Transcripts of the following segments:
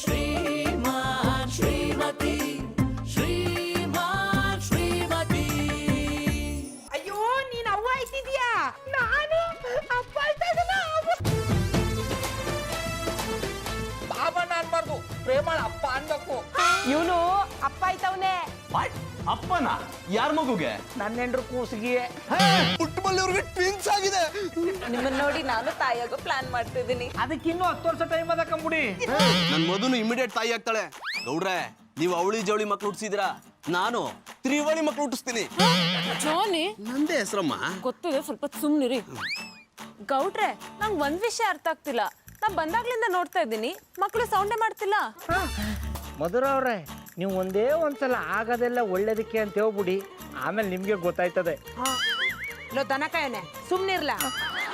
ಶ್ರೀಮಾನ್ ಶ್ರೀಮತಿ ಶ್ರೀಮಾನ್ ಶ್ರೀಮತಿ. ಅಯ್ಯೋ ನೀನ್ ಅವ್ವ ಆಯ್ತಿದ್ಯಾ, ನಾನು ಅಪ್ಪ ಆಯ್ತಾ ಇದ್ದೀನ. ಬಾಬಣ್ಣ ಅನ್ಬಾರ್ದು, ಪ್ರೇಮಳ ಅಪ್ಪ ಅನ್ಬೇಕು. ಇವನು ಅಪ್ಪ ಆಯ್ತವನೆ. ಅಪ್ಪನ ಯಾರ ಮಗುಗೆ? ನನ್ನ ಹೆಂಡ್ರು ಕೂಸಿಗೆ. ಪುಟ್ಟಮಲ್ಲಿ ಅವ್ರಿಗೆ ಟ್ವಿನ್ಸ್ ಆಗಿದೆ. ನಿಮ್ಮನ್ನ ನೋಡಿ ನಾನು ತಾಯಿಯಾಗೋ ಪ್ಲಾನ್ ಮಾಡ್ತಿದ್ದೀನಿ. ಅದಕ್ಕೆ ಇನ್ನೂ 10 ವರ್ಷ ಟೈಮ್ ಅದ ಕಂಬುಡಿ. ನನ್ ಮಧುನು ಇಮಿಡಿಯೇಟ್ ತಾಯಿ ಆಗ್ತಾಳೆ. ಗೌಡ್ರೆ, ನೀವು ಅವಳಿ ಜವಳಿ ಮಕ್ಳು ಹುಟ್ಟಿಸಿದ್ರ, ನಾನು ತ್ರಿವಳಿ ಮಕ್ಳು ಹುಟ್ಟಿಸ್ತೀನಿ. ಜಾನಿ ನಂದೇ ಹೆಸರಮ್ಮ. ಗೊತ್ತಿದೆ, ಸ್ವಲ್ಪ ಸುಮ್ನಿರಿ. ಗೌಡ್ರೆ, ನಂಗೆ ಒಂದ್ ವಿಷಯ ಅರ್ಥ ಆಗ್ತಿಲ್ಲ. ನಾ ಬಂದಾಗ್ಲಿಂದ ನೋಡ್ತಾ ಇದ್ದೀನಿ, ಮಕ್ಳು ಸೌಂಡೇ ಮಾಡ್ತಿಲ್ಲ. ಮಧುರ ಅವ್ರೆ, ನೀವು ಒಂದೇ ಒಂದ್ಸಲ ಆಗದೆಲ್ಲ ಒಳ್ಳೇದಕ್ಕೆ ಅಂತ ಹೇಳ್ಬಿಡಿ, ಆಮೇಲೆ ನಿಮ್ಗೆ ಗೊತ್ತಾಯ್ತದೆ. ಲೋ ದನಕಾಯನೆ ಸುಮ್ನಿರ್ಲ.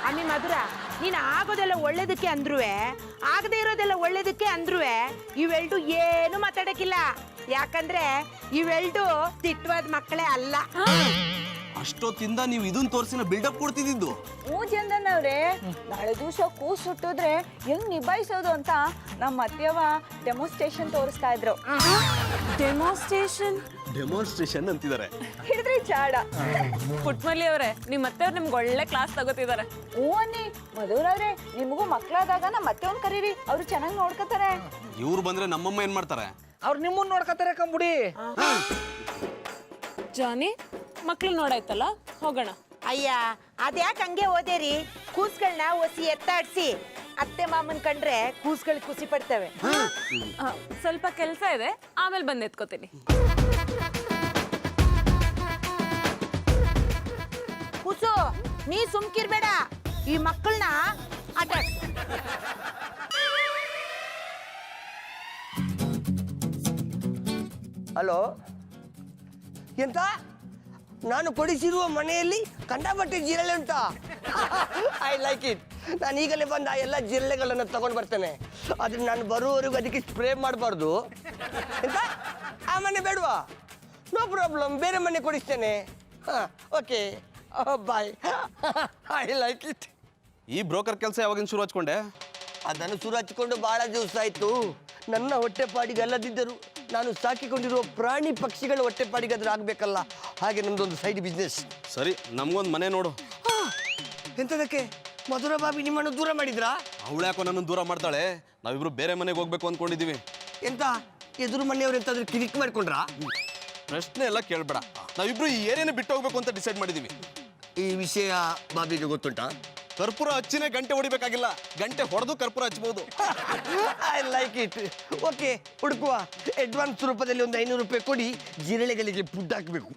ಅಮ್ಮಿ ಮಧುರ, ನೀನ್ ಆಗೋದೆಲ್ಲ ಒಳ್ಳೇದಕ್ಕೆ ಅಂದ್ರುವೆ, ಆಗದೆ ಇರೋದೆಲ್ಲ ಒಳ್ಳೇದಕ್ಕೆ ಅಂದ್ರುವೆ ಇವೆಲ್ಟು ಏನು ಮಾತಾಡಕ್ಕಿಲ್ಲ. ಯಾಕಂದ್ರೆ ಇವೆಲ್ಟು ತಿಟ್ಟವಾದ ಮಕ್ಕಳೇ ಅಲ್ಲ. ಅಷ್ಟೊತ್ತಿಂದ ನೀವು ಇದನ್ ತೋರಿಸಿನ ಬಿಲ್ಡಪ್ ಕೊಡ್ತಿದ್ದು. ಚಂದನವ್ರೆ, ನಾಳೆ ದಿವಸ ಕೂಸ್ ಹುಟ್ಟಿದ್ರೆ ಹೆಂಗ್ ನಿಭಾಯಿಸೋದು ಅಂತ ನಮ್ಮ ಅತ್ತೆಯವ ಡೆಮೋಸ್ಟ್ರೇಷನ್ ತೋರಿಸ್ತಾ ಇದ್ರು. ಡೆಮಾನ್ಸ್ಟ್ರೇಷನ್ ಅಂತಿದ್ದಾರೆ. ಹಿಡಿದ್ರಿ ಚಾಡ. ಪುಟ್ಮಲ್ಲಿ ಅವ್ರೆ, ನಿಮ್ ಅತ್ತೆಯವ್ರು ನಿಮ್ಗೆ ಒಳ್ಳೆ ಕ್ಲಾಸ್ ತಗೋತಿದ್ದಾರೆ. ಹ್ಞೂ ಅನ್ನಿ. ಮಧುರವ್ರೆ, ನಿಮಗೂ ಮಕ್ಳಾದಾಗ ನಮ್ಮ ಅತ್ತೆಯವ್ನ ಕರೀರಿ, ಅವ್ರು ಚೆನ್ನಾಗಿ ನೋಡ್ಕೋತಾರೆ. ಇವ್ರು ಬಂದ್ರೆ ನಮ್ಮಮ್ಮ ಏನ್ ಮಾಡ್ತಾರೆ? ಅವ್ರು ನಿಮ್ಮನ್ನ ನೋಡ್ಕತಾರೆ ಕಂಬುಡಿ. ಜಾನಿ, ಮಕ್ಳು ನೋಡಾಯ್ತಲ್ಲ, ಹೋಗೋಣ. ಅಯ್ಯ ಅದ್ಯಾಕೆ ಹಂಗೆ ಓದೇರಿ? ಕೂಸ್ಗಳನ್ನ ಒಸಿ ಎತ್ತಾಡ್ಸಿ, ಅತ್ತೆ ಮಾಮನ್ ಕಂಡ್ರೆ ಕೂಸ್ಗಳು ಖುಷಿ ಪಡ್ತವೆ. ಸ್ವಲ್ಪ ಕೆಲಸ ಇದೆ, ಆಮೇಲೆ ಬಂದು ಎತ್ಕೋತೀನಿ. ಕೂಸು, ನೀ ಸುಮ್ಕಿರ್ಬೇಡ, ಈ ಮಕ್ಕಳನ್ನ ಆಟ ಆಡ್ಸು. ಹಲೋ, ಎಂತ? ನಾನು ಕೊಡಿಸಿರುವ ಮನೆಯಲ್ಲಿ ಕಂಡಪಟ್ಟೆ ಜಿರಳೆ ಉಂಟಾ? I like it. ನಾನು ಈಗಲೇ ಬಂದು ಆ ಎಲ್ಲ ಜಿರಳೆಗಳನ್ನು ತಗೊಂಡು ಬರ್ತೇನೆ. ಆದರೆ ನಾನು ಬರುವವರೆಗೂ ಅದಕ್ಕೆ ಸ್ಪ್ರೇ ಮಾಡಬಾರ್ದು. ಎಂತ? ಆ ಮನೆ ಬೇಡವಾ? ನೋ ಪ್ರಾಬ್ಲಮ್, ಬೇರೆ ಮನೆ ಕೊಡಿಸ್ತೇನೆ. ಹಾಂ, okay, bye. I like it. ಈ ಬ್ರೋಕರ್ ಕೆಲಸ ಯಾವಾಗಿನ ಶುರು ಹಚ್ಕೊಂಡೆ? ಅದನ್ನು ಶುರು ಹಚ್ಚಿಕೊಂಡು ಭಾಳ ದಿವಸ ಆಯಿತು. ನನ್ನ ಹೊಟ್ಟೆಪಾಡಿಗೆ ಅಲ್ಲದಿದ್ದರು ನಾನು ಸಾಕಿಕೊಂಡಿರುವ ಪ್ರಾಣಿ ಪಕ್ಷಿಗಳ ಹೊಟ್ಟೆಪಾಡಿಗಾದ್ರೂ ಆಗಬೇಕಲ್ಲ, ಹಾಗೆ ನಮ್ದೊಂದು ಸೈಡ್ ಬಿಸ್ನೆಸ್. ಸರಿ, ನಮ್ಗೊಂದು ಮನೆ ನೋಡು. ಎಂಥದಕ್ಕೆ? ಮಧುರ ಬಾಬಿ ನಿಮ್ಮನ್ನು ದೂರ ಮಾಡಿದ್ರಾ? ಅವಳ್ಯಾಕೋ ನನ್ನ ದೂರ ಮಾಡ್ತಾಳೆ. ನಾವಿಬ್ರು ಬೇರೆ ಮನೆಗೆ ಹೋಗ್ಬೇಕು ಅಂದ್ಕೊಂಡಿದೀವಿ. ಎಂತ ಎದುರು ಮನೆಯವ್ರು ಎಂತಾದ್ರೂ ಕಿರಿಕ್ ಮಾಡ್ಕೊಂಡ್ರಾ? ಪ್ರಶ್ನೆ ಎಲ್ಲ ಕೇಳ್ಬೇಡ, ನಾವಿಬ್ರು ಈ ಏರಿಯಾನೇ ಬಿಟ್ಟು ಹೋಗ್ಬೇಕು ಅಂತ ಡಿಸೈಡ್ ಮಾಡಿದೀವಿ. ಈ ವಿಷಯ ಬಾಬಿಗೆ ಗೊತ್ತುಂಟಾ? ಕರ್ಪೂರ ಹಚ್ಚಿನೇ ಗಂಟೆ ಹೊಡಿಬೇಕಾಗಿಲ್ಲ, ಗಂಟೆ ಹೊಡೆದು ಕರ್ಪೂರ ಹಚ್ಬಹುದು. I like it. ಓಕೆ, ಹುಡುಕುವ. ಅಡ್ವಾನ್ಸ್ ರೂಪದಲ್ಲಿ ಒಂದು 500 ರೂಪಾಯಿ ಕೊಡಿ, ಜಿರಳೆಗಳಿಗೆ ಫುಡ್ ಹಾಕಬೇಕು.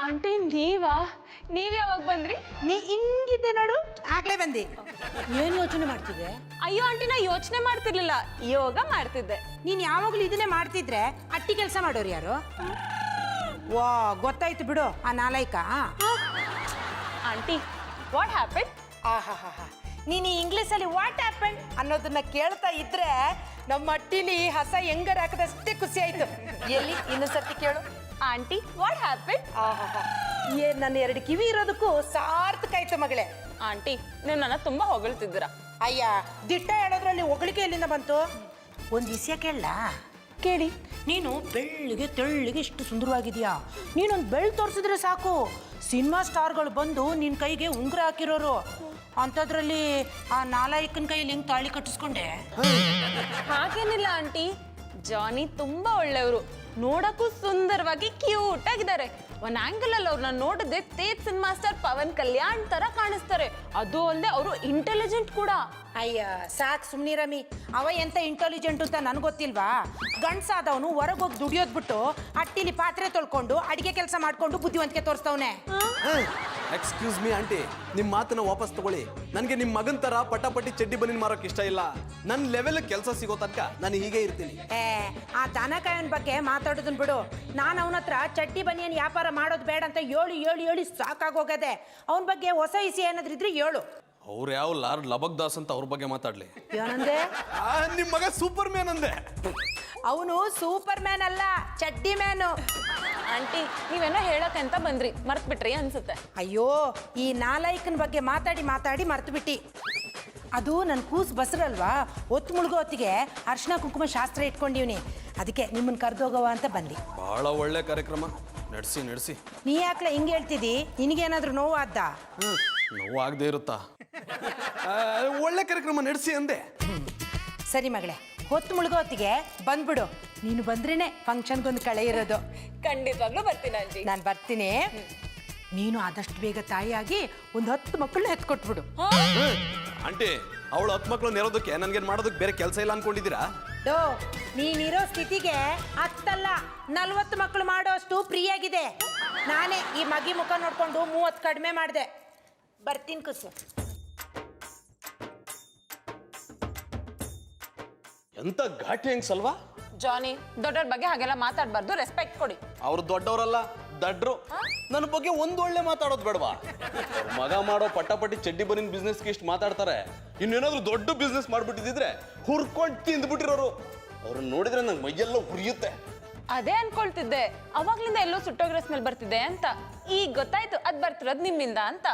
ಆಂಟಿ ನೀವ್ ಯಾವಾಗ ಬಂದ್ರಿ? ನೀ ಹಿಂಗಿದ್ದೆ ನೋಡು, ಆಗ್ಲೇ ಬಂದಿ. ಏನ್ ಯೋಚನೆ ಮಾಡ್ತಿದ್ದೆ? ಅಯ್ಯೋ ಆಂಟಿ, ನಾ ಯೋಚನೆ ಮಾಡ್ತಿರ್ಲಿಲ್ಲ, ಯೋಗ ಮಾಡ್ತಿದ್ದೆ. ನೀನ್ ಯಾವಾಗ್ಲೂ ಇದನ್ನೇ ಮಾಡ್ತಿದ್ರೆ ಅಟ್ಟಿ ಕೆಲಸ ಮಾಡೋರು ಯಾರು? ವಾ, ಗೊತ್ತಾಯ್ತು ಬಿಡು ಆ ನಾಲಾಯ್ಕ. Aunty, what happen? ಆಹಾಹಾ, ನೀನು ಇಂಗ್ಲೀಷಲ್ಲಿ ವಾಟ್ ಹ್ಯಾಪನ್ ಅನ್ನೋದನ್ನ ಕೇಳ್ತಾ ಇದ್ರೆ ನಮ್ಮ ಅಟ್ಟಿಲಿ ಹಸ ಹೆಂಗಾರ ಹಾಕದಷ್ಟೇ ಖುಷಿ ಆಯ್ತು. ಎಲ್ಲಿ ಇನ್ನೊಂದ್ಸತಿ ಕೇಳು. Aunty, what happen? ಆಹಾಹಾ, ಏನ್ ನನ್ನ 2 ಕಿವಿ ಇರೋದಕ್ಕೂ ಸಾರ್ಥಕ ಆಯ್ತು ಮಗಳೇ. ಆಂಟಿ, ನೀವು ನನ್ನ ತುಂಬಾ ಹೊಗಳ್ತಿದ್ದೀರಾ. ಅಯ್ಯ, ದಿಟ್ಟ ಹೇಳೋದ್ರಲ್ಲಿ ಹೊಗಳಿಕೆ ಎಲ್ಲಿಂದ ಬಂತು? ಒಂದ್ ವಿಷಯ ಕೇಳಲ್ಲ? ಕೇಳಿ. ನೀನು ಬೆಳ್ಳಿಗೆ ತೆಳ್ಳಿಗೆ ಇಷ್ಟು ಸುಂದರವಾಗಿದೆಯಾ? ನೀನೊಂದು ಬೆಳ್ಳು ತೋರಿಸಿದ್ರೆ ಸಾಕು, ಸಿನಿಮಾ ಸ್ಟಾರ್ಗಳು ಬಂದು ನಿನ್ನ ಕೈಗೆ ಉಂಗುರ ಹಾಕಿರೋರು. ಅಂಥದ್ರಲ್ಲಿ ಆ ನಾಲಾಯಕನ ಕೈಯಲ್ಲಿ ಹಿಂಗೆ ತಾಳಿ ಕಟ್ಟಿಸ್ಕೊಂಡೆ. ಹಾಗೇನಿಲ್ಲ ಆಂಟಿ, ಜಾನಿ ತುಂಬಾ ಒಳ್ಳೆಯವರು, ನೋಡಕ್ಕೂ ಸುಂದರವಾಗಿ ಕ್ಯೂಟ್ ಆಗಿದ್ದಾರೆ. ಒಂದ್ ಆಂಗಲ್ ಅಲ್ಲಿ ಅವ್ರನ್ನ ನೋಡಿದ್ರೆ ತೇಜ್ ಸಿನಿಮಾ ಸ್ಟಾರ್ ಪವನ್ ಕಲ್ಯಾಣ್ ತರ ಕಾಣಿಸ್ತಾರೆ. ಅದು ಅಲ್ಲದೆ ಅವರು ಇಂಟೆಲಿಜೆಂಟ್ ಕೂಡ. ಅಯ್ಯ ಸಾಕು ಸುಮ್ನಿರಮಿ, ಅವ ಎಂತ ಇಂಟೆಲಿಜೆಂಟ್ ಅಂತ ನನ್ಗೆ ಗೊತ್ತಿಲ್ವಾ? ಗಂಡ್ಸಾದವನು ಹೊರಗೋಗಿ ದುಡಿಯೋದ್ ಬಿಟ್ಟು ಅಟ್ಟಿಲಿ ಪಾತ್ರೆ ತೊಳ್ಕೊಂಡು ಅಡಿಗೆ ಕೆಲಸ ಮಾಡ್ಕೊಂಡು ಬುದ್ಧಿವಂತಿಕೆ ತೋರಿಸ್ತವನೆ. ಎಕ್ಸ್ಕ್ಯೂಸ್ ಮೀ ಆಂಟಿ, ನಿಮ್ಮ ಮಾತನ್ನ ವಾಪಸ್ ತಗೊಳ್ಳಿ. ನನಗೆ ನಿಮ್ಮ ಮಗನ್ ತರ ಪಟಾಪಟಿ ಚಡ್ಡಿ ಬನ್ನಿನ ಮಾರೋಕೆ ಇಷ್ಟ ಇಲ್ಲ. ನನ್ನ ಲೆವೆಲ್ ಕೆಲಸ ಸಿಗೋ ತನಕ ನಾನು ಹೀಗೆ ಇರ್ತೀನಿ. ಆ ದನ ಕಾಯೋನ್ ಬಗ್ಗೆ ಮಾತಾಡೋದನ್ ಬಿಡು. ನಾನು ಅವನ ಹತ್ರ ಚಡ್ಡಿ ಬನಿಯನ್ ವ್ಯಾಪಾರ ಮಾಡೋದು ಬೇಡ ಅಂತ ಹೇಳಿ ಸಾಕಾಗೋಗದೆ. ಅವನ ಬಗ್ಗೆ ಹೊಸ ಇಸಿ ಏನಾದ್ರೂ ಇದ್ರೆ ಹೇಳು. ಅವ್ರು ಯಾವ ಲಾರ್ಡ್ ಲಬಕ್ ದಾಸ್ ಅಂತ ಅವ್ರ ಬಗ್ಗೆ ಮಾತಾಡ್ಲಿ. ಏನಂದೆ? ನಿಮ್ಮ ಮಗ ಸೂಪರ್ ಮ್ಯಾನ್ ಅಂದೆ. ಅವನು ಸೂಪರ್ ಮ್ಯಾನ್ ಅಲ್ಲ, ಚಡ್ಡಿ ಮ್ಯಾನು. ಆಂಟಿ, ನೀವೇನೋ ಹೇಳಕ್ಕಂತ ಬಂದ್ರಿ, ಮರ್ತ್ ಬಿಟ್ರಿ ಅನ್ಸುತ್ತೆ. ಅಯ್ಯೋ, ಈ ನಾಲಾಯಕನ ಬಗ್ಗೆ ಮಾತಾಡಿ ಮರ್ತು ಬಿಟ್ಟಿ. ಅದು ನನ್ನ ಕೂಸು ಬಸರಲ್ವಾ, ಒತ್ತು ಮುಳುಗೋ ಹೊತ್ತಿಗೆ ಅರ್ಶಿನ ಕುಂಕುಮ ಶಾಸ್ತ್ರ ಇಟ್ಕೊಂಡಿವ್ನಿ. ಅದಕ್ಕೆ ನಿಮ್ಮನ್ನ ಕರೆದೋಗವ ಅಂತ ಬಂದಿ. ಬಹಳ ಒಳ್ಳೆ ಕಾರ್ಯಕ್ರಮ, ನಡೆಸಿ. ನೀ ಯಾಕ್ಲೆ ಹಿಂಗೆ ಹೇಳ್ತಿದ್ದಿ? ನಿನಗೇನಾದ್ರೂ ನೋವು ಆದ್ದ? ನೋವು ಆಗದೆ ಇರುತ್ತಾ? ಒಳ್ಳೆ ಕಾರ್ಯಕ್ರಮ ನಡೆಸಿ ಅಂದೆ. ಸರಿ ಮಗಳೇ, ಹೊತ್ತು ಮುಳುಗೋ ಹೊತ್ತಿಗೆ ಬಂದ್ಬಿಡು. ನೀನು ಬಂದ್ರೇನೆ ಫಂಕ್ಷನ್ಗೊಂದು ಕಳೆ ಇರೋದು. ಖಂಡಿತವಾಗ್ಲೂ ಬರ್ತೀನಿ ಆಂಟಿ. ನಾನು ಬರ್ತೀನಿ. ನೀನು ಆದಷ್ಟು ಬೇಗ ತಾಯಿಯಾಗಿ ಒಂದು 10 ಮಕ್ಕಳನ್ನ ಎತ್ಕೊಟ್ಬಿಡು. ಆಂಟಿ, ಅವಳು 10 ಮಕ್ಕಳು ನೆರೋದಕ್ಕೆ ನನ್ಗೇನ್ ಮಾಡೋದಕ್ಕೆ ಬೇರೆ ಕೆಲಸ ಇಲ್ಲ ಅನ್ಕೊಂಡಿದ್ದೀರಾ? ನೀನಿರೋ ಸ್ಥಿತಿಗೆ 10 ಅಲ್ಲ 40 ಮಕ್ಕಳು ಮಾಡೋಷ್ಟು ಫ್ರೀಯಾಗಿದೆ. ನಾನೇ ಈ ಮಗಿ ಮುಖ ನೋಡ್ಕೊಂಡು 30 ಕಡಿಮೆ ಮಾಡಿದೆ. ಬರ್ತೀನಿ ಕುಸು. ಎಂತ ಘಾಟಿ ಹೆಂಗ್ಸಲ್ವಾ? ಜಾನಿ, ದೊಡ್ಡವ್ರ ಬಗ್ಗೆ ಹಾಗೆಲ್ಲ ಮಾತಾಡ್ಬಾರ್ದು, ರೆಸ್ಪೆಕ್ಟ್ ಕೊಡಿ. ಅವ್ರು ದೊಡ್ಡವರಲ್ಲ, ದಡ್ರು. ನನ್ನ ಬಗ್ಗೆ ಒಂದು ಒಳ್ಳೆ ಮಾತಾಡೋದು ಬೇಡವಾ? ಮಗ ಮಾಡೋ ಪಟಾಪಟಿ ಚಡ್ಡಿ ಬನ್ನಿನ ಬಿಸ್ನೆಸ್ಗೆ ಇಷ್ಟು ಮಾತಾಡ್ತಾರೆ. ಇನ್ನೇನಾದ್ರೂ ದೊಡ್ಡ ಬಿಸ್ನೆಸ್ ಮಾಡ್ಬಿಟ್ಟಿದ್ರೆ ಹುರ್ಕೊಂಡು ತಿಂದ್ಬಿಟ್ಟಿರೋರು. ಅವ್ರನ್ನ ನೋಡಿದ್ರೆ ನಂಗೆ ಮೈಯೆಲ್ಲ ಉರಿಯುತ್ತೆ. ಅದೇ ಅನ್ಕೊಳ್ತಿದ್ದೆ, ಅವಾಗ್ಲಿಂದ ಎಲ್ಲೋ ಸುಟ್ಟೋಗ್ರ ಸ್ಮೆಲ್ ಬರ್ತಿದೆ ಅಂತ. ಈಗ ಗೊತ್ತಾಯ್ತು ಅದ್ ಬರ್ತಿರೋದು ನಿಮ್ಮಿಂದ ಅಂತ.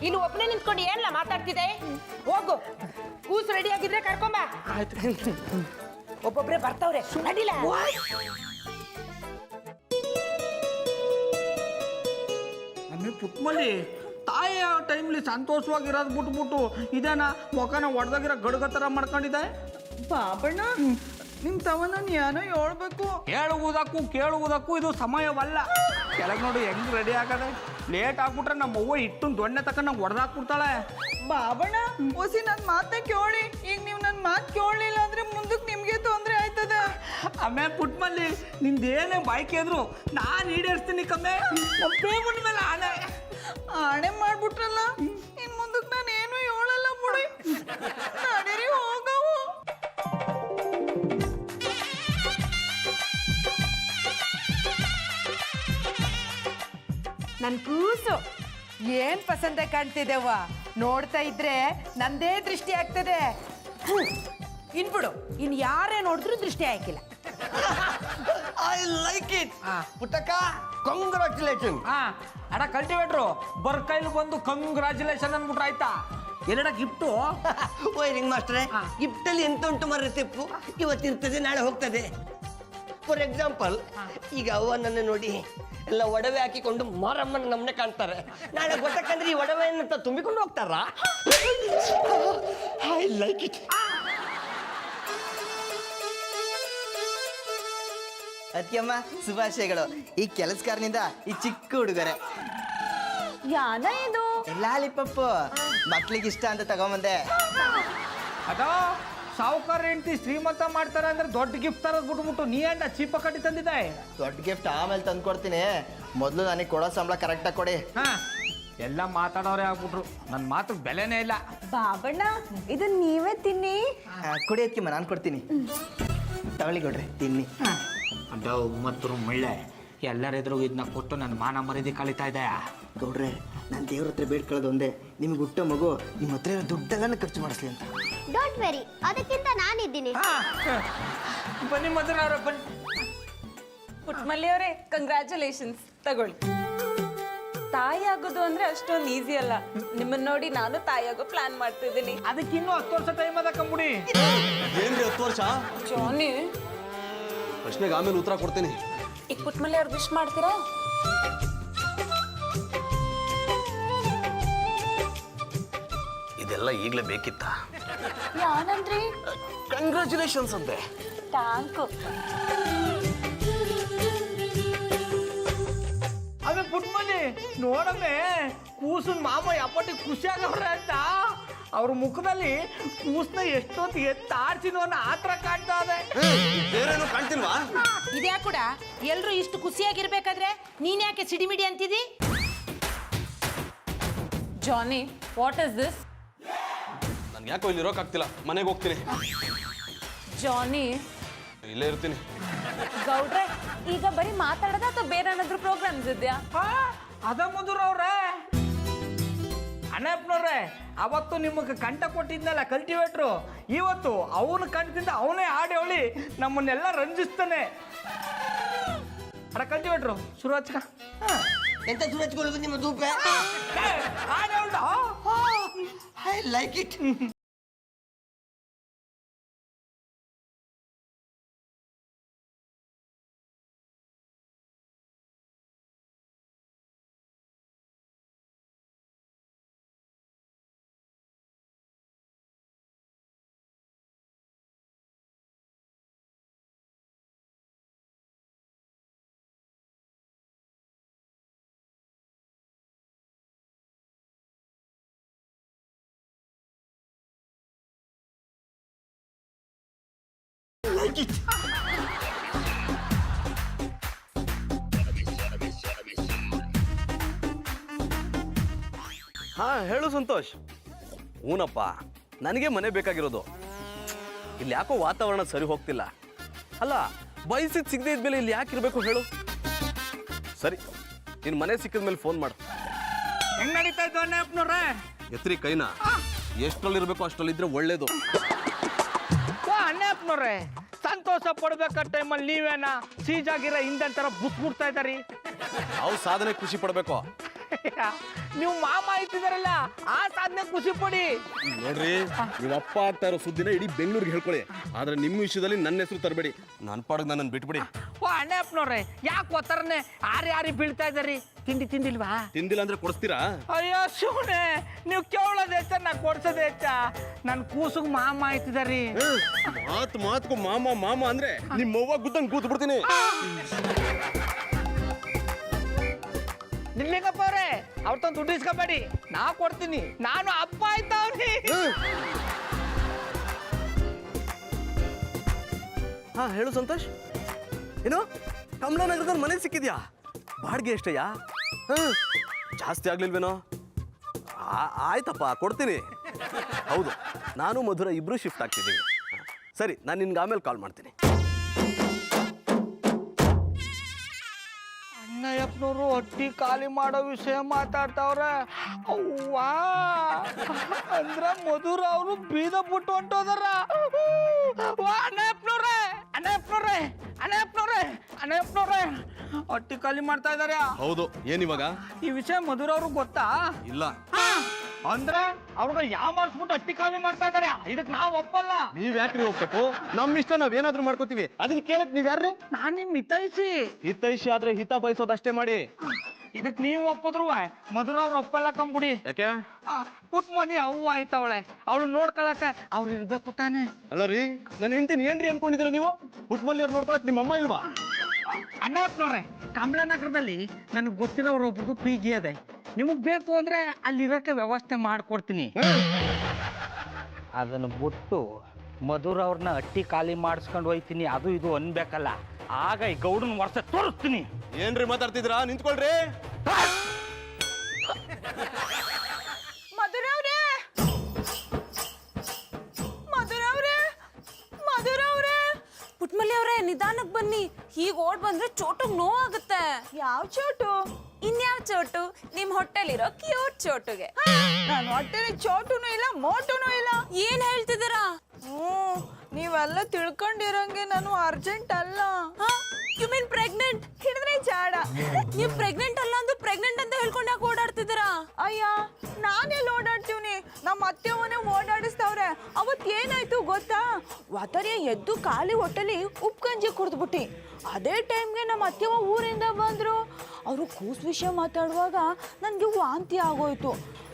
ಇಲ್ಲಿ ಒಬ್ಬನೇ ನಿಂತ್ಕೊಂಡು ಏನಿಲ್ಲ ಮಾತಾಡ್ತಿದೆ? ಹೋಗು, ಕೂಸು ರೆಡಿ ಆಗಿದ್ರೆ ಕರ್ಕೊಂಬ. ಒಬ್ಬೊಬ್ರೆ ಬರ್ತಾವ್ರೆ, ನಡಿಲ. ಪುಟ್ಮಲ್ಲಿ ತಾಯಿ ಆ ಟೈಮ್ಲಿ ಸಂತೋಷವಾಗಿರೋದು ಬಿಟ್ಬಿಟ್ಟು ಇದೇನಾ ಮೊಖನ ಹೊಡೆದಾಗಿರೋ ಗಡ್ಗ ಥರ ಮಾಡ್ಕೊಂಡಿದ್ದೆ. ಬಾಬಣ್ಣ, ನಿಮ್ ತವನ ಏನೋ ಹೇಳ್ಬೇಕು. ಕೇಳುವುದಕ್ಕೂ ಇದು ಸಮಯವಲ್ಲ. ಕೆಳಗೆ ನೋಡಿ ಹೆಂಗ್ ರೆಡಿ ಆಗದೆ. ಲೇಟ್ ಆಗ್ಬಿಟ್ರೆ ನಮ್ಮ ಅವ್ವ ಇಟ್ಟೊಂದು ದೊಣ್ಣೆ ತಕ್ಕ ನಂಗೆ ಹೊಡೆದಾಕ್ಬಿಡ್ತಾಳೆ. ಬಾಬಣ್ಣ, ಹೊಸಿ ನನ್ ಮಾತೇ ಕೇಳಿ. ಈಗ ನೀವು ನನ್ ಮಾತು ಕೇಳಲಿಲ್ಲ ಅಂದ್ರೆ ಮುಂದಕ್ಕೆ ನಿಮ್ಗೆ ತೊಂದರೆ ಆಯ್ತದ. ಆಮೇಲೆ ಪುಟ್ಮಲ್ಲಿ ನಿಂದೇನೇ ಬಾಯ್ಕೆ ಇದ್ರು ನಾನು ಈಡೇರಿಸ್ತೀನಿ ಕಮ್ಮೆ. ಪೇಮೆಂಟ್ ಮೇಲೆ ಆಣೆ ಮಾಡ್ಬಿಟ್ರಲ್ಲ, ಇನ್ ಮುಂದಕ್ಕೆ ನಾನು ಏನು ಹೇಳಲ್ಲ ಬಿಡಿ. ನಡೀರಿ ಹೋಗವು. ನನ್ ಕೂಸು ಏನ್ ಪಸಂದ ಕಾಣ್ತಿದೆವ್ವ. ನೋಡ್ತಾ ಇದ್ರೆ ನಂದೇ ದೃಷ್ಟಿ ಆಗ್ತದೆ. ಇನ್ಬಿಡು, ಇನ್ ಯಾರೇ ನೋಡಿದ್ರು ದೃಷ್ಟಿ ಹಾಕಿಲ್ಲ. I like it. Puttakka, congratulation. ಅಡ ಕಲ್ಟಿವೇಟ್ರು ಕೈಲಿ ಬಂದು ಕಂಗ್ರಾಚುಲೇಷನ್ ಅಂದ್ಬಿಟ್ರೆ ಆಯ್ತಾ? ಎಲ್ಲಡ ಗಿಫ್ಟು? ವೈರಿಂಗ್ ಮಾಸ್ಟ್ರೆ, ಗಿಫ್ಟಲ್ಲಿ ಎಂತ ಉಂಟು ಮರ್ರೆ ತಿಪ್ಪು. ಇವತ್ತಿರ್ತದೆ, ನಾಳೆ ಹೋಗ್ತದೆ. ಫಾರ್ ಎಕ್ಸಾಂಪಲ್ ಈಗ ಅವ್ವ ನನ್ನ ನೋಡಿ ಎಲ್ಲ ಒಡವೆ ಹಾಕಿಕೊಂಡು ಮಾರಮ್ಮನ ನಮ್ಮನೆ ಕಾಣ್ತಾರೆ. ನಾಳೆ ಗೊತ್ತಕ್ಕಂದ್ರೆ ಈ ಒಡವೆಯನ್ನ ತುಂಬಿಕೊಂಡು ಹೋಗ್ತಾರ. I like it. ಅದಕ್ಕೆಮ್ಮ ಶುಭಾಶಯಗಳು. ಈ ಕೆಲಸಗಾರನಿಂದ ಈ ಚಿಕ್ಕ ಹುಡುಗರೆ ಯಾನ ಇದು ಲಾಲಿಪಪ್ಪು ಮಕ್ಳಿಗೆ ಇಷ್ಟ ಅಂತ ತಗೊಂಬಂದೆ. ಅದೋ ಸಾವುಕಾರ ಹೆಂಡತಿ ಶ್ರೀಮಂತ ಮಾಡ್ತಾರೆ ಅಂದ್ರೆ ದೊಡ್ಡ ಗಿಫ್ಟ್ ತರೋದು ಬಿಟ್ಬಿಟ್ಟು ನೀ ಅಂಡ ಚೀಪ ಕಟ್ಟಿ ತಂದಿದ್ದೆ. ದೊಡ್ಡ ಗಿಫ್ಟ್ ಆಮೇಲೆ ತಂದು ಕೊಡ್ತೀನಿ, ಮೊದಲು ನನಗೆ ಕೊಡೋ ಸಂಬಳ ಕರೆಕ್ಟಾಗಿ ಕೊಡಿ. ಹಾ ಎಲ್ಲ ಮಾತಾಡೋರೇ ಆಗ್ಬಿಟ್ರು, ನನ್ನ ಮಾತು ಬೆಲೆನೇ ಇಲ್ಲ. ಬಾಬಣ್ಣ ಇದು ನೀವೇ ತಿನ್ನಿ. ಕುಡಿಯೋದಕ್ಕೆ ನಾನು ಕೊಡ್ತೀನಿ, ತಗೊಳ್ಳಿ ಕೊಡ್ರಿ ತಿನ್ನಿ. ಅಡ್ಡವು ಮತ್ತು ಮುಳ್ಳೆ ಎಲ್ಲರೆದುರು ಇದನ್ನ ಕೊಟ್ಟು ನನ್ನ ಮಾನ ಮರ್ಯಾದೆ ಕಳೀತಾ ಇದೆ. ಗೌಡ್ರೆ, ನಾನು ದೇವ್ರ ಹತ್ರ ಬೇಡ್ಕೊಳ್ಳೋದು ಒಂದೇ, ನಿಮ್ಗೆ ಹುಟ್ಟೋ ಮಗು ನಿಮ್ಮ ಹತ್ರ ಇರೋ ದುಡ್ಡೆಲ್ಲ ಖರ್ಚು ಮಾಡಿಸ್ಲಿ ಅಂತ. ಡೋಂಟ್ ವೆರಿ, ಅದಕ್ಕಿಂತ ನಾನಿದ್ದೀನಿ. ಬನ್ನಿ ಮಧುರ ಅವ್ರ ಬನ್ನಿ. ಪುಟ್ಮಲ್ಲಿ ಅವರೇ ಕಂಗ್ರ್ಯಾಚುಲೇಷನ್ಸ್, ತಗೊಳ್ಳಿ. ತಾಯಿ ಆಗೋದು ಅಂದ್ರೆ ಅಷ್ಟೊಂದು ಈಸಿ ಅಲ್ಲ. ನಿಮ್ಮನ್ನ ನೋಡಿ ನಾನು ತಾಯಿ ಆಗೋ ಪ್ಲಾನ್ ಮಾಡ್ತಿದ್ದೀನಿ. ಅದಕ್ಕೆ ಇನ್ನೂ 10 ವರ್ಷ ಟೈಮ್ ಅದ ಕಂಬಿಡಿ. ಏನ್ರಿ 10 ವರ್ಷ? ಜಾನಿ, ಪ್ರಶ್ನೆಗೆ ಆಮೇಲೆ ಉತ್ತರ ಕೊಡ್ತೀನಿ. ಈಗ ಪುಟ್ಮಲ್ಲಿ ಅವ್ರು ವಿಶ್ ಮಾಡ್ತೀರಾ? ಇದೆಲ್ಲ ಈಗಲೇ ಬೇಕಿತ್ತ? ಯಾನಂದ್ರಿ? ಕಂಗ್ರ್ಯಾಚುಲೇಷನ್ಸ್ ಅಂತೆ. ಟ್ಯಾಂಕು. ಅದೇ ಪುಟ್ಮನಿ ನೋಡಮ್ಮೆ ಕೂಸನ್ ಮಾಮ ಯಾಪಟ್ಟಿ ಖುಷಿಯಾಗವ್ರೆ ಅಂತ ಅವ್ರ ಮುಖದಲ್ಲಿ ಕೂಸ್ನ ಎಷ್ಟೊತ್ತು ಎತ್ತಾಡ್ಸಿನೋ ಅನ್ನೋ ಆತರ ಕಾಣ್ತಾ ಇದೆ. ಬೇರೇನು ಕಾಣ್ತಿಲ್ವಾ? ಇದ್ಯಾ ಕೂಡ ಎಲ್ರು ಇಷ್ಟು ಖುಷಿಯಾಗಿರ್ಬೇಕಾದ್ರೆ ನೀನ್ ಯಾಕೆ ಸಿಡಿಮಿಡಿ ಅಂತಿದಿ? ಜಾನಿ, ವಾಟ್ ಇಸ್ ದಿಸ್? ನನ್ಗೆ ಯಾಕೋ ಇಲ್ಲಿ ಇರೋಕ್ಕಾಗ್ತಿಲ್ಲ, ಮನೆಗೆ ಹೋಗ್ತೀನಿ. ಜಾನಿ, ಇಲ್ಲೇ ಇರ್ತೀನಿ. ಗೌಡ್ರೆ, ಈಗ ಬರೀ ಮಾತಾಡೋದ ಅಥವಾ ಬೇರೆ ಏನಾದ್ರು ಪ್ರೋಗ್ರಾಮ್ಸ್ ಇದೆಯಾ? ಅದ ಮಧುರ ಅವ್ರೆ, ಅಣ್ಣಪ್ಪನವ್ರೆ, ಅವತ್ತು ನಿಮಗೆ ಕಂಠ ಕೊಟ್ಟಿದ್ನಲ್ಲ ಕಲ್ಟಿವೇಟ್ರು, ಇವತ್ತು ಅವನ ಕಂಠದಿಂದ ಅವನೇ ಹಾಡಿ ಹೇಳಿ ನಮ್ಮನ್ನೆಲ್ಲ ರಂಜಿಸ್ತಾನೆ. ಅಡ ಕಲ್ಟಿವೇಟ್ರು ಶುರು ಹಚ್ಕ. ಎಂತ ಸುರಚ್ಕೊಳ್ಳೋದು ನಿಮ್ಮ ಧೂಪೆ? ಹಾಡಿ ಹೇಳ್ದ. I like it. ಹಾ ಹೇಳು ಸಂತೋಷ್. ಹೂನಪ್ಪ, ನನಗೆ ಮನೆ ಬೇಕಾಗಿರೋದು. ಇಲ್ಲಿ ಯಾಕೋ ವಾತಾವರಣ ಸರಿ ಹೋಗ್ತಿಲ್ಲ. ಅಲ್ಲ, ಬಯಸಿದ್ ಸಿಗದೆ ಇದ್ಮೇಲೆ ಇಲ್ಲಿ ಯಾಕೆ ಇರಬೇಕು ಹೇಳು? ಸರಿ, ನಿನ್ ಮನೆ ಸಿಕ್ಕಿದ್ಮೇಲೆ ಫೋನ್ ಮಾಡು. ಹೆಂಗ್ ನಡೀತಾ ಇದ್ದು ಅಣ್ಣಪ್ಪನವ್ರೆ? ಎತ್ರಿ ಕೈನ, ಎಷ್ಟರಲ್ಲಿರ್ಬೇಕು ಅಷ್ಟರಲ್ಲಿದ್ರೆ ಒಳ್ಳೇದು. ಅಣ್ಣಪ್ಪನವ್ರೆ, ಸಂತೋಷ ಪಡ್ಬೇಕಾದ ಟೈಮಲ್ಲಿ ನೀವೇನ ಸೀಜಾಗಿರೋ ಹಿಂದನ್ ತರ ಬುಸ್ಬಿಡ್ತಾ ಇದ್ದಾರಿ. ನಾವು ಸಾಧನೆ ಖುಷಿ ಪಡ್ಬೇಕು. ನೀವು ಮಾಮ ಆಯ್ತಿದಾರಲ್ಲ, ಆ ಸಾಧನೆ ಖುಷಿ ಪಡಿ. ನೋಡ್ರಿ, ನೀವು ಅಪ್ಪ ಆಗ್ತಾ ಇರೋ ಸುದ್ದಿನ ಇಡೀ ಬೆಂಗಳೂರಿಗೆ ಹೇಳ್ಕೊಳ್ಳಿ. ಆದ್ರೆ ನಿಮ್ಮ ವಿಷಯದಲ್ಲಿ ನನ್ನ ಹೆಸರು ತರಬೇಡಿ. ನನ್ನ ಪಾಡಿಗೆ ನನ್ನನ್ನು ಬಿಟ್ಬಿಡಿ. ಓ ಅಣ್ಣಪ್ಪನವ್ರೆ, ಯಾಕೆ ಒತ್ತರನೆ ಆರಿ ಬೀಳ್ತಾ ಇದ್ದಾರಿ? ತಿಂಡಿ ತಿಂದಿಲ್ವಾ? ತಿಂದಿಲ್ಲ ಅಂದ್ರೆ ಕೊಡಿಸ್ತೀರಾ? ಅಯ್ಯೋ ಶಿವನೇ, ನೀವು ಕೇಳೋದು ಹೆಚ್ಚ, ನಾ ಕೊಡ್ಸೋದು ಹೆಚ್ಚ. ನನ್ನ ಕೂಸುಗ್ ಮಾಮ ಆಯ್ತಿದಾರಿ. ಮಾತ್ಗೂ ಮಾಮ ಮಾಮ ಅಂದ್ರೆ ನಿಮ್ಮವ್ವ ಗುದ್ದಂಗ್ ಕೂತ್ ಬಿಡ್ತೀನಿ. ನಿಲ್ಲಿಂಗಪ್ಪ ಅವ್ರೆ, ಅವ್ರ ತಂದು ದುಡ್ಡು ಇಸ್ಕೋಬೇಡಿ, ನಾ ಕೊಡ್ತೀನಿ. ನಾನು ಅಪ್ಪ ಆಯ್ತಾವ್ನಿ. ಹಾ ಹೇಳು ಸಂತೋಷ್. ಏನು ಕಮಲಾನಗರದಲ್ಲಿ ಮನೆ ಸಿಕ್ಕಿದ್ಯಾ? ಬಾಡಿಗೆ ಎಷ್ಟಯ್ಯ? ಜಾಸ್ತಿ ಆಗ್ಲಿಲ್ವೇನೋ? ಆಯ್ತಪ್ಪ, ಕೊಡ್ತೀನಿ. ಹೌದು, ನಾನು ಮಧುರ ಇಬ್ರು ಶಿಫ್ಟ್ ಆಗ್ತಿದ್ದೀವಿ. ಸರಿ, ನಾನು ನಿನ್ಗೆ ಆಮೇಲೆ ಕಾಲ್ ಮಾಡ್ತೀನಿ. ಅಣ್ಣಯ್ಯಪ್ಪನವರು ಹೊಟ್ಟಿ ಖಾಲಿ ಮಾಡೋ ವಿಷಯ ಮಾತಾಡ್ತಾವ್ರೆ. ಅವ್ವಾ, ಅಂದ್ರ ಮಧುರ ಅವರು ಬೀದ ಬಿಟ್ಟು ಹೊಂಟೋದಾರ. ಅಣ್ಣಯ್ಯಪ್ಪನವ್ರೆ, ಅಣ್ಣಯ್ಯಪ್ಪನವ್ರೆ, ಅಣ್ಣಯ್ಯಪ್ಪನವ್ರೆ, ಅಣ್ಣಯ್ಯಪ್ಪನವ್ರೆ, ಹೊಟ್ಟಿ ಖಾಲಿ ಮಾಡ್ತಾ ಇದಾರೆ. ಹೌದು, ಏನಿವಾಗ? ಈ ವಿಷಯ ಮಧುರ ಅವ್ರಿಗೆ ಗೊತ್ತಾ? ಇಲ್ಲ. ಅಂದ್ರೆ ಅವ್ರನ್ನ ಯಾಮಾರಿಸ್ಬಿಟ್ಟು ಅಟ್ಟಿ ಖಾಲಿ ಮಾಡ್ತಾ ಇದಾರೆ. ಇದಕ್ ನಾವ್ ಒಪ್ಪಲ್ಲ. ನೀವ್ ಯಾಕ್ರಿ ಹೋಗ್ಬೇಕು? ನಮ್ ಇಷ್ಟ ನಾವ್ ಏನಾದ್ರೂ ಮಾಡ್ಕೋತೀವಿ. ಅದಕ್ಕೆ ಕೇಳಕ್ ನೀವ್ ಯಾರ್ರಿ? ನಾನ್ ನಿಮ್ ಹಿತೈಷಿ. ಹಿತೈಷಿ ಆದ್ರೆ ಹಿತ ಬಯಸೋದಷ್ಟೇ ಮಾಡಿ. ಇದಕ್ ನೀವ್ ಒಪ್ಪಿದ್ರು ಮಧುರ ಅವ್ರು ಒಪ್ಪಲ್ಲ ಕಂಬಿಡಿ. ಯಾಕೆ? ಪುಟ್ ಮನಿ ಅವ್ವ ಆಯ್ತವಳೆ, ಅವಳು ನೋಡ್ಕೊಳಕ ಅವ್ರು ಇರ್ಬೇಕು ತಾನೆ. ಅಲ್ಲ ರೀ, ನನ್ನ ಹೆಂಡತಿನ ಏನ್ರಿ ಅನ್ಕೊಂಡಿದ್ರ ನೀವು? ಹುಟ್ಮಲ್ಲಿ ಅವ್ರು ನೋಡ್ಕೊಳಕ್ ನಿಮ್ಮ ಅಮ್ಮ ಇಲ್ವಾ? ಅಣ್ಣವ್ರೆ, ಕಮಲಾನಗರದಲ್ಲಿ ನನಗೆ ಗೊತ್ತಿರೋರು ಒಬ್ರದ್ದು ಪಿ ಜಿ ಅದೆ. ನಿಮಗ್ ಬೇಕು ಅಂದ್ರೆ ಅಲ್ಲಿರೋಕೆ ವ್ಯವಸ್ಥೆ ಮಾಡ್ಕೊಡ್ತೀನಿ. ಅದನ್ನು ಬಿಟ್ಟು ಮಧುರ ಅವ್ರನ್ನ ಅಟ್ಟಿ ಖಾಲಿ ಮಾಡಿಸ್ಕೊಂಡು ಹೋಯ್ತೀನಿ ಅದು ಇದು ಅನ್ಬೇಕಲ್ಲ. ಆಗ ಈ ಗೌಡನ ವರ್ಷ ತೋರಿಸ್ತೀನಿ. ಏನ್ರಿ ಮಾತಾಡ್ತಿದ್ರಾ? ನಿಂತ್ಕೊಳ್ರಿ. ಮಧುರವ್ರೆ, ಮಧುರವ್ರೆ, ಮಧುರವ್ರೆ. ಪುಟ್ಮಲ್ಲಿ ಅವ್ರೆ, ನಿಧಾನಕ್ ಬನ್ನಿ. ಹೀಗ್ ಓಡ್ ಬಂದ್ರೆ ಚೋಟುಗ್ ನೋವಾಗುತ್ತೆ. ಯಾವ ಚೋಟು? ಇನ್ಯಾವ ಚೋಟು? ನಿಮ್ ಹೊಟ್ಟೆಲಿರೋ ಕ್ಯೂಟ್ ಚೋಟುಗೆ. ನಾನು ಹೊಟ್ಟೆಲಿ ಚೋಟುನು ಇಲ್ಲ ಮೋಟುನು ಇಲ್ಲ. ಏನ್ ಹೇಳ್ತಿದ್ದೀರಾ? ನೀವೆಲ್ಲ ತಿಳ್ಕೊಂಡಿರಂಗೆ ನಾನು ಅರ್ಜೆಂಟ್ ಅಲ್ಲ. You mean pregnant? ಹಿಡಿದ್ರೆ ಜಾಡ. ನೀವು ಪ್ರೆಗ್ನೆಂಟ್ ಅಲ್ಲ ಅಂದ್ರೆ ಪ್ರೆಗ್ನೆಂಟ್ ಅಂತ ಹೇಳ್ಕೊಂಡು ಯಾಕೆ ಓಡಾಡ್ತಿದ್ದೀರಾ? ಅಯ್ಯ, ನಾನೆಲ್ಲ ಓಡಾಡ್ತೀವ್ನಿ, ನಮ್ಮ ಅತ್ತೆವನೇ ಓಡಾಡಿಸ್ತವ್ರೆ. ಅವತ್ ಏನಾಯ್ತು ಗೊತ್ತಾ? ವಾತರ್ಯ ಎದ್ದು ಖಾಲಿ ಹೊಟ್ಟೆಲಿ ಉಪ್ಕಂಜಿ ಕುಡ್ದ್ಬಿಟ್ಟಿ. ಅದೇ ಟೈಮ್ಗೆ ನಮ್ಮ ಅತ್ತೆವ ಊರಿಂದ ಬಂದ್ರು. ಅವರು ಕೂಸ್ ವಿಷಯ ಮಾತಾಡುವಾಗ ನನಗೆ ವಾಂತಿ ಆಗೋಯ್ತು.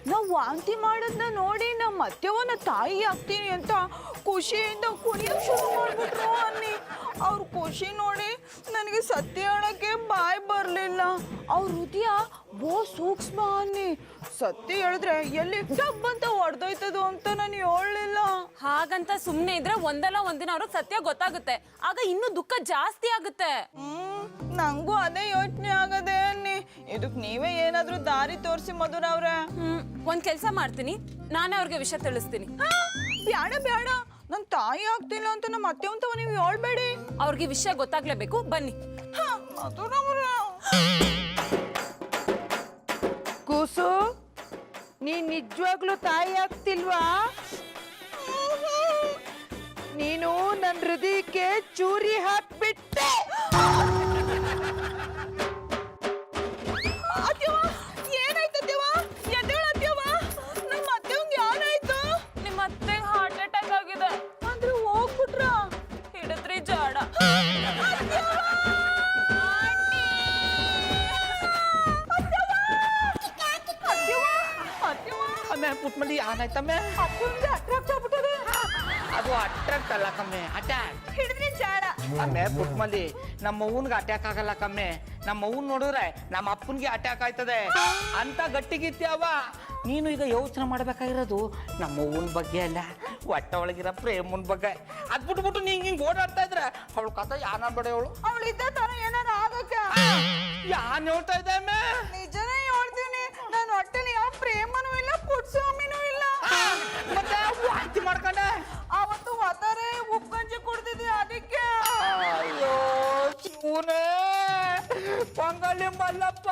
ನಾವು ವಾಂತಿ ಮಾಡೋದನ್ನ ನೋಡಿ ನಮ್ಮ ಅತ್ತೆವನ ತಾಯಿ ಆಗ್ತೀನಿ ಅಂತ ಖುಷಿಯಿಂದ ಕುಣಿಯೋಕೆ ಶುರು ಮಾಡ್ಬಿಟ್ರು ಅನ್ನಿ. ಅವ್ರ ಖುಷಿ ನೋಡಿ ನನಗೆ ಸತ್ಯ ಹೇಳಕ್ಕೆ ಬಾಯ್ ಬರಲಿಲ್ಲ. ಅವ್ರ ಹೃದಯ ಸೂಕ್ಷ್ಮ ಅನ್ನಿ. ಸತ್ಯ ಹೇಳಿದ್ರೆ ಎಲ್ಲಿ ಡಬ್ ಅಂತ ಹೊಡೆದೋಯ್ತದು ಅಂತ ನಾನು ಹೇಳಲಿಲ್ಲ. ಹಾಗಂತ ಸುಮ್ಮನೆ ಇದ್ರೆ ಒಂದಲ್ಲ ಒಂದಿನ ಅವ್ರಿಗೆ ಸತ್ಯ ಗೊತ್ತಾಗುತ್ತೆ. ಆಗ ಇನ್ನೂ ದುಃಖ ಜಾಸ್ತಿ ಆಗುತ್ತೆ. ನಂಗೂ ಅದೇ ಯೋಚನೆ ಆಗದೆ ಅನ್ನಿ. ಇದಕ್ ನೀವೇ ಏನಾದ್ರೂ ದಾರಿ ತೋರಿಸಿ ಮಧುರ ಅವ್ರೆ. ಒಂದ್ ಕೆಲ್ಸ ಮಾಡ್ತೀನಿ, ನಾನೇ ಅವ್ರಿಗೆ ವಿಷಯ ತಿಳಿಸ್ತೀನಿ. ಬ್ಯಾಡ ಬ್ಯಾಡ, ನನ್ ತಾಯಿ ಆಗ್ತಿಲ್ಲ ಅಂತ ನಮ್ಮ ಅತ್ತೆ ಅಂತವ ನೀವು ಹೇಳ್ಬೇಡಿ. ಅವ್ರಿಗೆ ವಿಷಯ ಗೊತ್ತಾಗ್ಲೇಬೇಕು, ಬನ್ನಿ. ಮಧುರ ಅವ್ರೆ. ಕೂಸು, ನೀನ್ ನಿಜವಾಗ್ಲೂ ತಾಯಿ ಆಗ್ತಿಲ್ವಾ? ನೀನು ನನ್ನ ಹೃದಯಕ್ಕೆ ಚೂರಿ ಹಾಕ್ಬಿಟ್ಟೆ. ಏನಾಯ್ತದೇವ? ಎದ್ದೇಳತ್ತೇವ? ನಮ್ಮ ಅತ್ತೆವಂಗೆ ಏನಾಯ್ತು? ನಿಮ್ಮ ಅತ್ತೆಗೆ ಹಾರ್ಟ್ ಅಟ್ಯಾಕ್ ಆಗಿದೆ. ಅಂದ್ರೆ ಹೋಗ್ಬಿಟ್ರ? ಹಿಡಿದ್ರಿ ಜಾಡ. ಅಮ್ಮೆ ಪುಟ್ಮಲ್ಲಿ ಏನಾಯ್ತಮ್ಮೆ? ಅತ್ತೆವಂಗೆ ಅಟ್ರಾಕ್ಟ್ ಆಗ್ಬಿಟ್ಟದೆ. ಅದು ಅಟ್ರಾಕ್ಟ್ ಅಲ್ಲ ಕಮ್ಮೆ, ಅಟ್ಯಾಕ್. ಹಿಡಿದ್ರಿ ಜಾಡ. ಅಮ್ಮೆ ಪುಟ್ಮಲ್ಲಿ ನಮ್ಮ ಅವ್ವನ್ಗೆ ಅಟ್ಯಾಕ್ ಆಗಲ್ಲ ಕಮ್ಮೆ. ನಮ್ಮ ಅವ್ವನ್ ನೋಡಿದ್ರೆ ನಮ್ಮ ಅಪ್ಪನ್ಗೆ ಅಟ್ಯಾಕ್ ಆಯ್ತದೆ ಅಂತ ಗಟ್ಟಿಗಿತ್ಯಾವ. ನೀನು ಈಗ ಯೋಚನೆ ಮಾಡ್ಬೇಕಾಗಿರೋದು ನಮ್ಮ ಅವ್ವನ ಬಗ್ಗೆ ಅಲ್ಲ, ಹೊಟ್ಟೆ ಒಳಗಿರೋ ಪ್ರೇಮನ್ ಬಗ್ಗೆ. ಅದ್ ಬಿಟ್ಬಿಟ್ಟು ನೀನ್ ಹಿಂಗ್ ಓಡಾಡ್ತಾ ಇದ್ರೆ ಅವಳ ಕಥೆ ಯಾನ ಬೇಡ. ಅವಳು ಅವಳು ಇದ್ದ ತರ ಏನಾರ ಆಗಕ್ಕೆ. ಯಾನ್ ಹೇಳ್ತಾ ಇದ್ದೆ ಅಮ್ಮೆ? ನಿಜನೇ ಹೇಳ್ತೀನಿ, ನನ್ನ ಹೊಟ್ಟೆಲಿ ಯಾವ ಪ್ರೇಮನೂ ಇಲ್ಲ, ಪುಟ್ಸ್ವಾಮಿನೂ ಇಲ್ಲ. ಮತ್ತೆ ವಾಂತಿ ಮಾಡ್ಕೊಂಡೆ? ಅವತ್ತು ಹೊತ್ತಾರೆ ಉಪ್ಕಂಜಿ ಕುಡ್ದಿದ್ದೆ ಅದಕ್ಕೆ. ಅಯ್ಯೋ ಶಿವನೇ, ಪಂಗಳಿ ಮಲ್ಲಪ್ಪ,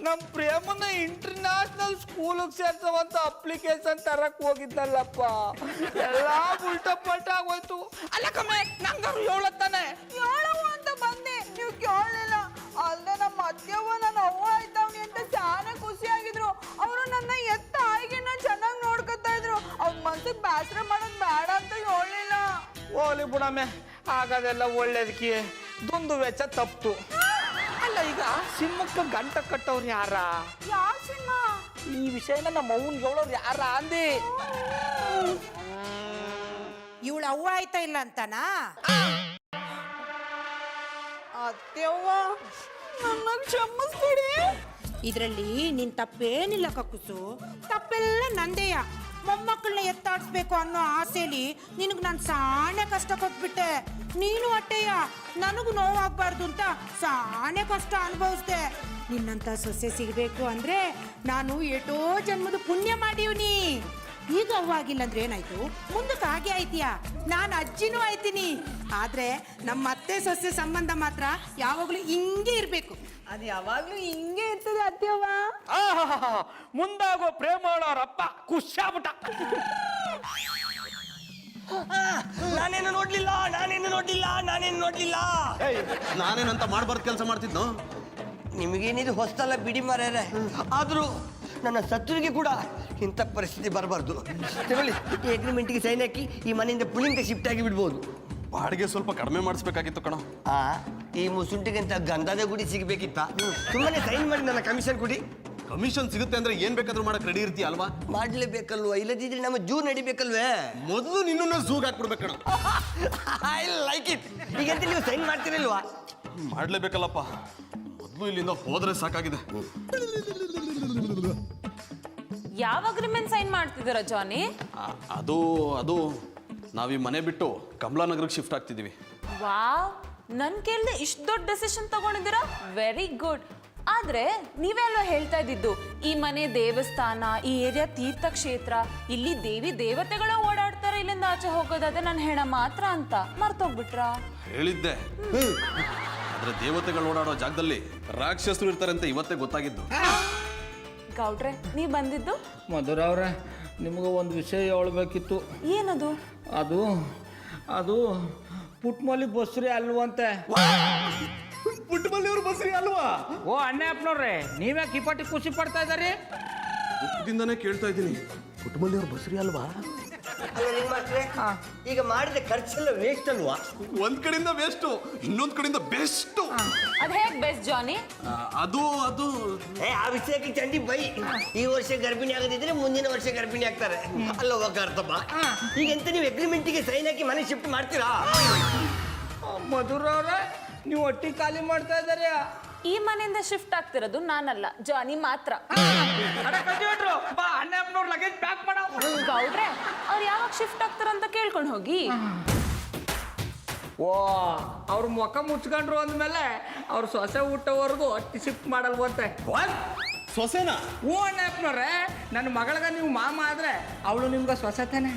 ನಮ್ ಪ್ರೇಮನ ಇಂಟರ್ನ್ಯಾಷನಲ್ ಸ್ಕೂಲಿಗೆ ಸೇರ್ಸವಂತ ಅಪ್ಲಿಕೇಶನ್ ತರಕ್ ಹೋಗಿದ್ದಲ್ಲಪ್ಪ. ಎಲ್ಲ ಉಲ್ಟಾ ಪಲ್ಟಾ ಆಗೋಯ್ತು. ಅಲ್ಲ ಕಮ್ಮೆ, ನಂಗಾರು ಹೇಳತ್ತಾನೆ. ಹೇಳವು ಅಂತ ಬಂದೆ, ನೀವು ಕೇಳಲಿಲ್ಲ. ಅಲ್ಲದೆ ನಮ್ಮ ಅತ್ತೆವ್ವ ನನ್ನ ಅವ್ವ ಆಯ್ತವ್ನಿ ಅಂತ చాలా ಖುಷಿಯಾಗಿದ್ರು. ಅವರು ನನ್ನ ಎತ್ತ ಆಯ್ಕೆನ ಚೆನ್ನಾಗಿ ನೋಡ್ಕೊತಾ ಇದ್ರು. ಅವ್ರ ಮನ್ಸಿಗೆ ಬೇಸರ ಮಾಡೋದು ಬೇಡ ಅಂತ ಹೇಳಲಿಲ್ಲ. ಹೋಲಿ ಬಿಡಮ್ಮೆ, ಆಗೋದೆಲ್ಲ ಒಳ್ಳೇದಕ್ಕೆ ದುಂದು ವೆಚ್ಚ ತಪ್ತು. ಅಲ್ಲ, ಈಗ ಸಿಂಹಕ್ಕೆ ಗಂಟ ಕಟ್ಟವ್ರು ಯಾರ? ಯಾವ ಸಿನಿಮಾ? ಈ ವಿಷಯನ ನಮ್ಮ ಅವ್ವನ್ ಹೇಳೋರು ಯಾರ ಅಂದಿ? ಇವಳು ಅವ್ವ ಆಯ್ತಾ ಇಲ್ಲ ಅಂತನಾ? ಅತ್ತೆವ್ವ, ನನ್ನ ಕ್ಷಮಿಸ್ಬಿಡಿ. ಇದರಲ್ಲಿ ನಿನ್ ತಪ್ಪೇನಿಲ್ಲ ಕಕ್ಕುಸು, ತಪ್ಪೆಲ್ಲ ನಂದೇಯ. ಮೊಮ್ಮಕ್ಕಳನ್ನ ಎತ್ತಾಡಿಸ್ಬೇಕು ಅನ್ನೋ ಆಸೆಲಿ ನಿನಗೆ ನಾನು ಸಾಣೆ ಕಷ್ಟ ಕೊಟ್ಬಿಟ್ಟೆ. ನೀನು ಅಟ್ಟೆಯ, ನನಗೂ ನೋವಾಗಬಾರ್ದು ಅಂತ ಸಾಣೆ ಕಷ್ಟ ಅನುಭವಿಸ್ದೆ. ನಿನ್ನಂಥ ಸೊಸೆ ಸಿಗಬೇಕು ಅಂದರೆ ನಾನು ಏಟೋ ಜನ್ಮದ ಪುಣ್ಯ ಮಾಡೀವ್ನಿ. ಈಗ ಅವ್ವಾಗಿಲ್ಲ ಅಂದ್ರೆ ಏನಾಯ್ತು, ಮುಂದಕ್ಕೆ ಹಾಗೆ ಆಯ್ತೀಯಾ? ನಾನು ಅಜ್ಜಿನೂ ಆಯ್ತೀನಿ. ಆದರೆ ನಮ್ಮ ಅತ್ತೆ ಸೊಸೆ ಸಂಬಂಧ ಮಾತ್ರ ಯಾವಾಗಲೂ ಹಿಂಗೆ ಇರಬೇಕು. ಅದು ಯಾವಾಗ್ಲೂ ಹಿಂಗೆ ಇರ್ತದೆ ಅತ್ತೆವ್ವ. ಮುಂದಾಗೋ ಪ್ರೇಮೋಳವ್ರಪ್ಪ ಖುಷಿಯಾಗ್ಬಿಟ್ಟ. ನಾನೇನು ನೋಡ್ಲಿಲ್ಲ. ನಾನೇನಂತ ಮಾಡ್ಬಾರ್ದು ಕೆಲಸ ಮಾಡ್ತಿದ್ನೋ? ನಿಮಗೇನಿದು ಹೊಸ್ತಲ್ಲ ಬಿಡಿ ಮಾರ್ಯಾರೆ. ಆದ್ರೂ ನನ್ನ ಶತ್ರುವಿಗೆ ಕೂಡ ಇಂಥ ಪರಿಸ್ಥಿತಿ ಬರಬಾರ್ದು. ತಗೊಳ್ಳಿ, ಈ ಅಗ್ರಿಮೆಂಟ್ಗೆ ಸೈನ್ ಹಾಕಿ ಈ ಮನೆಯಿಂದ ಪುಳಿಂಗ ಶಿಫ್ಟ್ ಆಗಿ ಬಿಡ್ಬೋದು. ಬಾಡಿಗೆ ಸ್ವಲ್ಪ ಕಡಿಮೆ ಮಾಡಿಸ್ಬೇಕಾಗಿತ್ತು ಕಣ. ಈ ಮುಸುಂಟಿಗಿಂತ ಗಂಧದ ಗುಡಿ ಸಿಗಬೇಕಿತ್ತ? ಸುಮ್ಮನೆ ಸೈನ್ ಮಾಡಿ ನನ್ನ ಕಮಿಷನ್ ಕೊಡಿ. ಕಮಿಷನ್ ಸಿಗುತ್ತೆ ಅಂದ್ರೆ ಏನ್ ಬೇಕಾದ್ರೂ ಮಾಡಕ್ ರೆಡಿ ಇರ್ತೀಯ ಅಲ್ವಾ? ಮಾಡ್ಲೇಬೇಕಲ್ವಾ, ಇಲ್ಲದಿದ್ರೆ ನಮ್ಮ ಜೂ ನಡಿಬೇಕಲ್ವೇ? ಮೊದಲು ನಿನ್ನನ್ನು ಝೂಗ್ ಹಾಕ್ಬಿಡ್ಬೇಕು ಕಣ. I like it. ಈಗಂತ ನೀವು ಸೈನ್ ಮಾಡ್ತಿರಲ್ವಾ? ಮಾಡ್ಲೇಬೇಕಲ್ಲಪ್ಪ, ಮೊದಲು ಇಲ್ಲಿಂದ ಹೋದ್ರೆ ಸಾಕಾಗಿದೆ. ಯಾವ ಅಗ್ರಿಮೆಂಟ್ ಸೈನ್ ಮಾಡ್ತಿದ್ದೀರಾ ಜಾನಿ? ಅದು ಅದು ನಾವೀ ಮನೆ ಬಿಟ್ಟು ಕಮಲಾನಗರಕ್ಕೆ ಶಿಫ್ಟ್ ಆಗ್ತಿದೀವಿ. ವಾವ್, ನನ್ ಕೇಳ್ದೆ ಇಷ್ಟು ದೊಡ್ಡ ಡೆಸಿಷನ್ ತಗೊಂಡಿದ್ದೀರಾ, ವೆರಿ ಗುಡ್. ಆದ್ರೆ ನೀವೆಲ್ಲ ಹೇಳ್ತಾ ಇದ್ದಿದ್ದು ಈ ಮನೆ ದೇವಸ್ಥಾನ, ಈ ಏರಿಯಾ ತೀರ್ಥಕ್ಷೇತ್ರ, ಇಲ್ಲಿ ದೇವಿ ದೇವತೆಗಳು ಓಡಾಡ್ತಾರೆ, ಇಲ್ಲಿಂದ ಆಚೆ ಹೋಗೋದಾದ್ರೆ ನನ್ನ ಹೆಣ ಮಾತ್ರ ಅಂತ ಮರ್ತೋಗ್ಬಿಟ್ರಾ? ಹೇಳಿದ್ದೆ, ಆದ್ರೆ ದೇವತೆಗಳು ಓಡಾಡೋ ಜಾಗದಲ್ಲಿ ರಾಕ್ಷಸರು ಇರ್ತಾರೆ ಅಂತ ಇವತ್ತೇ ಗೊತ್ತಾಗಿದ್ದು. ಗೌಡ್ರೆ, ನೀವ್ ಬಂದಿದ್ದು? ಮಧುರ ಅವ್ರೆ, ನಿಮ್ಗೆ ಒಂದು ವಿಷಯ ಹೇಳ್ಬೇಕಿತ್ತು. ಏನದು? ಅದು ಅದು ಪುಟ್ಮಲ್ಲಿ ಬಸ್ರಿ ಅಲ್ವಂತೆ. ಪುಟ್ಟಮಲ್ಲಿಯವ್ರ ಬಸ್ರಿ ಅಲ್ವಾ? ಓ ಅಣ್ಣಪ್ಪನವ್ರೆ, ನೀವೇ ಕಿಪಾಟಿ ಖುಷಿ ಪಡ್ತಾ ಇದ್ದಾರಿ? ದುಃಖದಿಂದಾನೇ ಕೇಳ್ತಾ ಇದ್ದೀನಿ, ಪುಟ್ಟಮಲ್ಲಿಯವ್ರ ಬಸ್ರಿ ಅಲ್ವಾ? ಅಲ್ಲ ನಿಮ್ಮ ಮಾಸ್ಟ್ರೆ, ಈಗ ಮಾಡಿದ ಖರ್ಚೆಲ್ಲ ವೇಸ್ಟ್ ಅಲ್ವಾ? ಒಂದ್ ಕಡೆಯಿಂದ ವೇಸ್ಟು, ಇನ್ನೊಂದ್ ಕಡೆಯಿಂದ ಬೆಸ್ಟ್. ಅದ್ ಹೇಗ್ ಬೆಸ್ಟ್ ಜಾನಿ? ಅದು ಅದು ಆ ವಿಷಯಕ್ಕೆ ಚಂಡಿ ಬೈ. ಈ ವರ್ಷ ಗರ್ಭಿಣಿ ಆಗದಿದ್ರೆ ಮುಂದಿನ ವರ್ಷ ಗರ್ಭಿಣಿ ಆಗ್ತಾರೆ ಅಲ್ಲ ಹೋಗಾರ್ತಪ್ಪ. ಈಗ ಎಂತ ನೀವು ಅಗ್ರಿಮೆಂಟಿಗೆ ಸೈನ್ ಹಾಕಿ ಮನೆ ಶಿಫ್ಟ್ ಮಾಡ್ತೀರಾ? ಮಧುರ ಅವ್ರೆ, ನೀವು ಹೊಟ್ಟಿ ಖಾಲಿ ಮಾಡ್ತಾ ಇದ್ದಾರೆ. ಈ ಮನೆಯಿಂದ ಶಿಫ್ಟ್ ಆಗ್ತಿರೋದು ನಾನಲ್ಲ, ಜಾನಿ ಮಾತ್ರ. ಬಾ ಅಣ್ಣಪ್ಪನವ್ರ ಲಗೇಜ್ ಪ್ಯಾಕ್ ಮಾಡೋ. ಗೌಡ್ರೆ, ಅವ್ರು ಯಾವಾಗ ಶಿಫ್ಟ್ ಆಗ್ತಾರಂತ ಕೇಳ್ಕೊಂಡು ಹೋಗಿ. ಓ, ಅವ್ರ ಮುಖ ಮುಚ್ಕೊಂಡ್ರು ಅಂದ್ಮೇಲೆ ಅವ್ರ ಸೊಸೆ ಊಟವರೆಗೂ ಹೊಟ್ಟಿ ಶಿಫ್ಟ್ ಮಾಡಲ್ವಂತೆ. ಸೊಸೆನಾ? ಓ ಅಣ್ಣಪ್ಪನವ್ರೆ, ನನ್ನ ಮಗಳಿಗೆ ನೀವು ಮಾಮ ಆದ್ರೆ ಅವಳು ನಿಮ್ಗೆ ಸೊಸೆ ತಾನೆ.